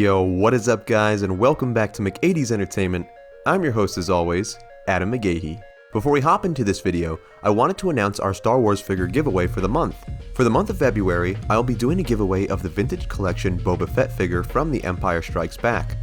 Yo, what is up guys, and welcome back to McAD's Entertainment. I'm your host as always, Adam McGahee. Before we hop into this video, I wanted to announce our Star Wars figure giveaway for the month. For the month of February, I'll be doing a giveaway of the vintage collection Boba Fett figure from The Empire Strikes Back.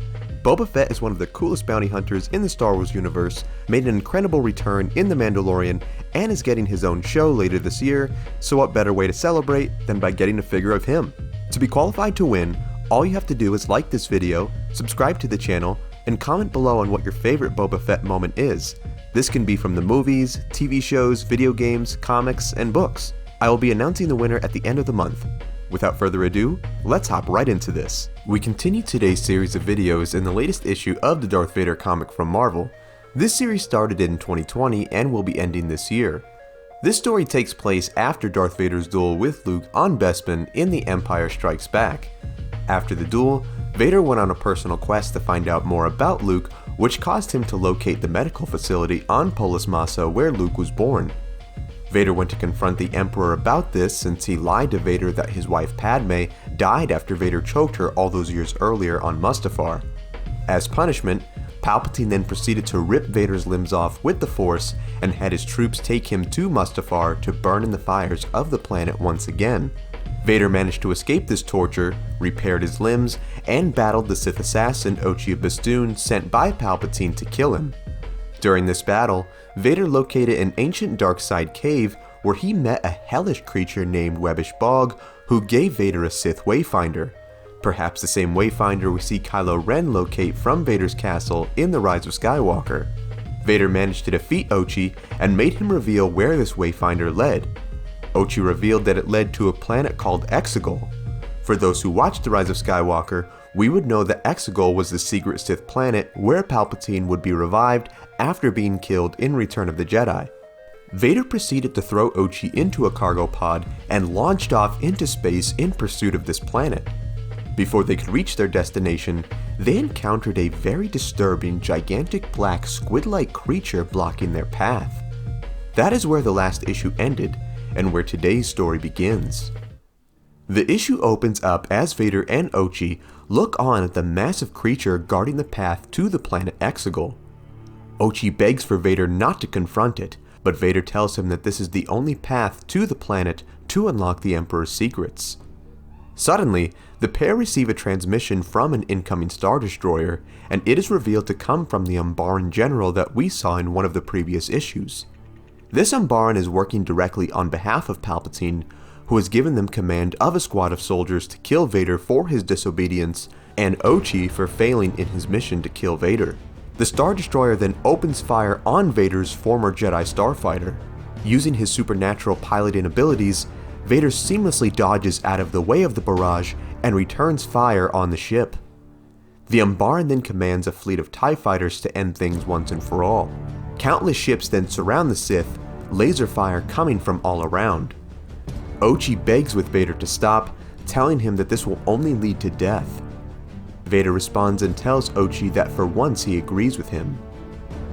Boba Fett is one of the coolest bounty hunters in the Star Wars universe, made an incredible return in The Mandalorian, and is getting his own show later this year, so what better way to celebrate than by getting a figure of him? To be qualified to win, all you have to do is like this video, subscribe to the channel, and comment below on what your favorite Boba Fett moment is. This can be from the movies, TV shows, video games, comics, and books. I will be announcing the winner at the end of the month. Without further ado, let's hop right into this. We continue today's series of videos in the latest issue of the Darth Vader comic from Marvel. This series started in 2020 and will be ending this year. This story takes place after Darth Vader's duel with Luke on Bespin in The Empire Strikes Back. After the duel, Vader went on a personal quest to find out more about Luke, which caused him to locate the medical facility on Polis Massa where Luke was born. Vader went to confront the Emperor about this since he lied to Vader that his wife Padme died after Vader choked her all those years earlier on Mustafar. As punishment, Palpatine then proceeded to rip Vader's limbs off with the Force and had his troops take him to Mustafar to burn in the fires of the planet once again. Vader managed to escape this torture, repaired his limbs, and battled the Sith assassin Ochi of Bestoon sent by Palpatine to kill him. During this battle, Vader located an ancient dark side cave where he met a hellish creature named Webbish Bog who gave Vader a Sith Wayfinder. Perhaps the same Wayfinder we see Kylo Ren locate from Vader's castle in the Rise of Skywalker. Vader managed to defeat Ochi and made him reveal where this Wayfinder led. Ochi revealed that it led to a planet called Exegol. For those who watched the Rise of Skywalker, we would know that Exegol was the secret Sith planet where Palpatine would be revived after being killed in Return of the Jedi. Vader proceeded to throw Ochi into a cargo pod and launched off into space in pursuit of this planet. Before they could reach their destination, they encountered a very disturbing, gigantic black squid-like creature blocking their path. That is where the last issue ended, and where today's story begins. The issue opens up as Vader and Ochi look on at the massive creature guarding the path to the planet Exegol. Ochi begs for Vader not to confront it, but Vader tells him that this is the only path to the planet to unlock the Emperor's secrets. Suddenly, the pair receive a transmission from an incoming Star Destroyer, and it is revealed to come from the Umbaran general that we saw in one of the previous issues. This Umbaran is working directly on behalf of Palpatine, who has given them command of a squad of soldiers to kill Vader for his disobedience, and Ochi for failing in his mission to kill Vader. The Star Destroyer then opens fire on Vader's former Jedi starfighter. Using his supernatural piloting abilities, Vader seamlessly dodges out of the way of the barrage and returns fire on the ship. The Umbaran then commands a fleet of TIE fighters to end things once and for all. Countless ships then surround the Sith, laser fire coming from all around. Ochi begs with Vader to stop, telling him that this will only lead to death. Vader responds and tells Ochi that for once he agrees with him.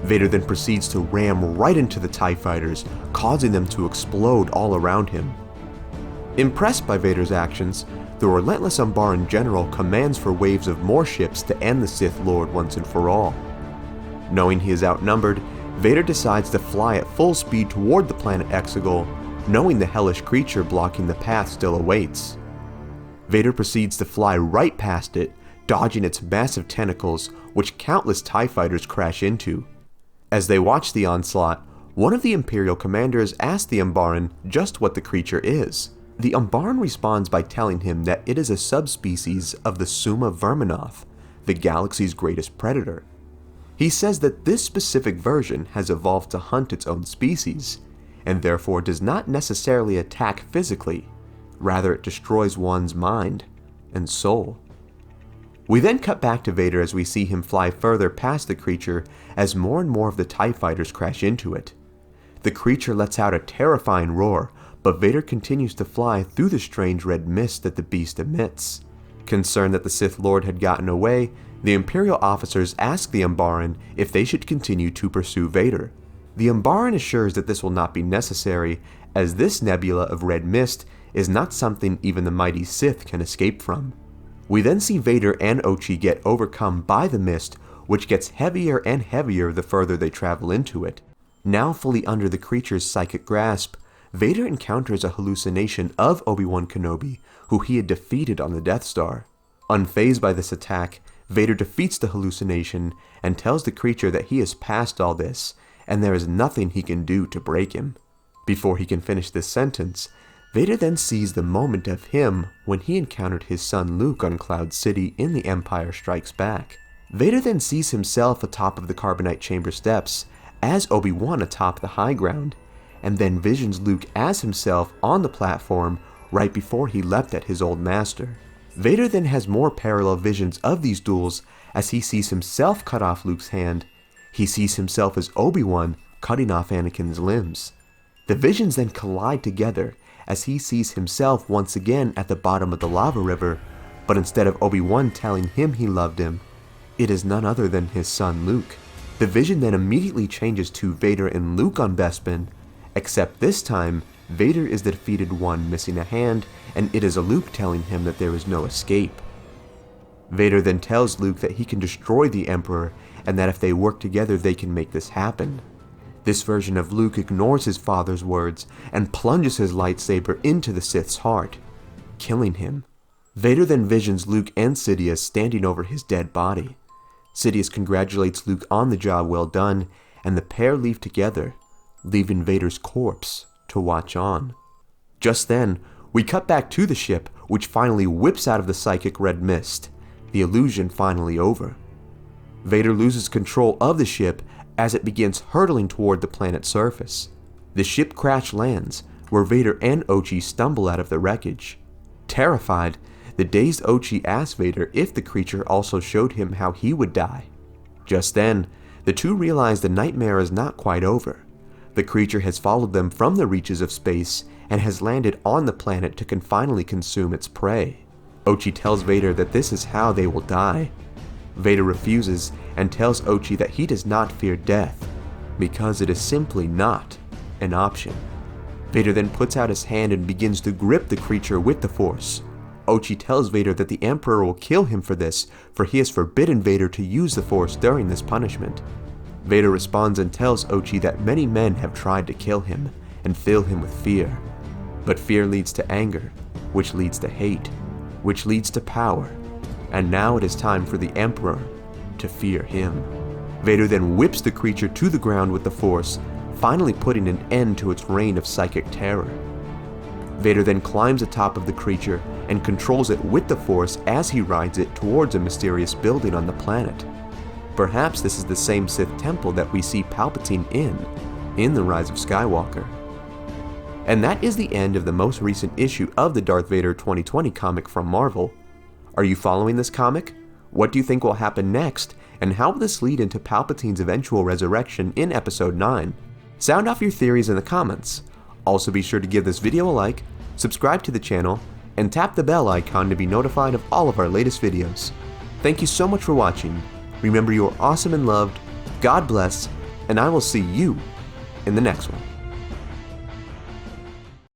Vader then proceeds to ram right into the TIE fighters, causing them to explode all around him. Impressed by Vader's actions, the relentless Umbaran general commands for waves of more ships to end the Sith Lord once and for all. Knowing he is outnumbered, Vader decides to fly at full speed toward the planet Exegol, knowing the hellish creature blocking the path still awaits. Vader proceeds to fly right past it, dodging its massive tentacles, which countless TIE fighters crash into. As they watch the onslaught, one of the Imperial commanders asks the Umbaran just what the creature is. The Umbaran responds by telling him that it is a subspecies of the Suma Verminoth, the galaxy's greatest predator. He says that this specific version has evolved to hunt its own species, and therefore does not necessarily attack physically, rather it destroys one's mind and soul. We then cut back to Vader as we see him fly further past the creature as more and more of the TIE fighters crash into it. The creature lets out a terrifying roar, but Vader continues to fly through the strange red mist that the beast emits. Concerned that the Sith Lord had gotten away, the Imperial officers ask the Umbaran if they should continue to pursue Vader. The Umbaran assures that this will not be necessary, as this nebula of red mist is not something even the mighty Sith can escape from. We then see Vader and Ochi get overcome by the mist, which gets heavier and heavier the further they travel into it. Now fully under the creature's psychic grasp, Vader encounters a hallucination of Obi-Wan Kenobi, who he had defeated on the Death Star. Unfazed by this attack, Vader defeats the hallucination and tells the creature that he has passed all this, and there is nothing he can do to break him. Before he can finish this sentence, Vader then sees the moment of him when he encountered his son Luke on Cloud City in The Empire Strikes Back. Vader then sees himself atop of the Carbonite Chamber steps as Obi-Wan atop the high ground, and then visions Luke as himself on the platform right before he leapt at his old master. Vader then has more parallel visions of these duels as he sees himself cut off Luke's hand. He sees himself as Obi-Wan cutting off Anakin's limbs. The visions then collide together as he sees himself once again at the bottom of the lava river, but instead of Obi-Wan telling him he loved him, it is none other than his son Luke. The vision then immediately changes to Vader and Luke on Bespin, except this time, Vader is the defeated one missing a hand, and it is a Luke telling him that there is no escape. Vader then tells Luke that he can destroy the Emperor, and that if they work together they can make this happen. This version of Luke ignores his father's words and plunges his lightsaber into the Sith's heart, killing him. Vader then visions Luke and Sidious standing over his dead body. Sidious congratulates Luke on the job well done, and the pair leave together, leaving Vader's corpse to watch on. Just then, we cut back to the ship, which finally whips out of the psychic red mist, the illusion finally over. Vader loses control of the ship as it begins hurtling toward the planet's surface. The ship crash lands, where Vader and Ochi stumble out of the wreckage. Terrified, the dazed Ochi asks Vader if the creature also showed him how he would die. Just then, the two realize the nightmare is not quite over. The creature has followed them from the reaches of space and has landed on the planet to finally consume its prey. Ochi tells Vader that this is how they will die. Vader refuses and tells Ochi that he does not fear death, because it is simply not an option. Vader then puts out his hand and begins to grip the creature with the Force. Ochi tells Vader that the Emperor will kill him for this, for he has forbidden Vader to use the Force during this punishment. Vader responds and tells Ochi that many men have tried to kill him and fill him with fear. But fear leads to anger, which leads to hate, which leads to power, and now it is time for the Emperor to fear him. Vader then whips the creature to the ground with the Force, finally putting an end to its reign of psychic terror. Vader then climbs atop of the creature and controls it with the Force as he rides it towards a mysterious building on the planet. Perhaps this is the same Sith temple that we see Palpatine in the Rise of Skywalker. And that is the end of the most recent issue of the Darth Vader 2020 comic from Marvel. Are you following this comic? What do you think will happen next? And how will this lead into Palpatine's eventual resurrection in Episode 9? Sound off your theories in the comments. Also be sure to give this video a like, subscribe to the channel, and tap the bell icon to be notified of all of our latest videos. Thank you so much for watching. Remember, you are awesome and loved, God bless, and I will see you in the next one.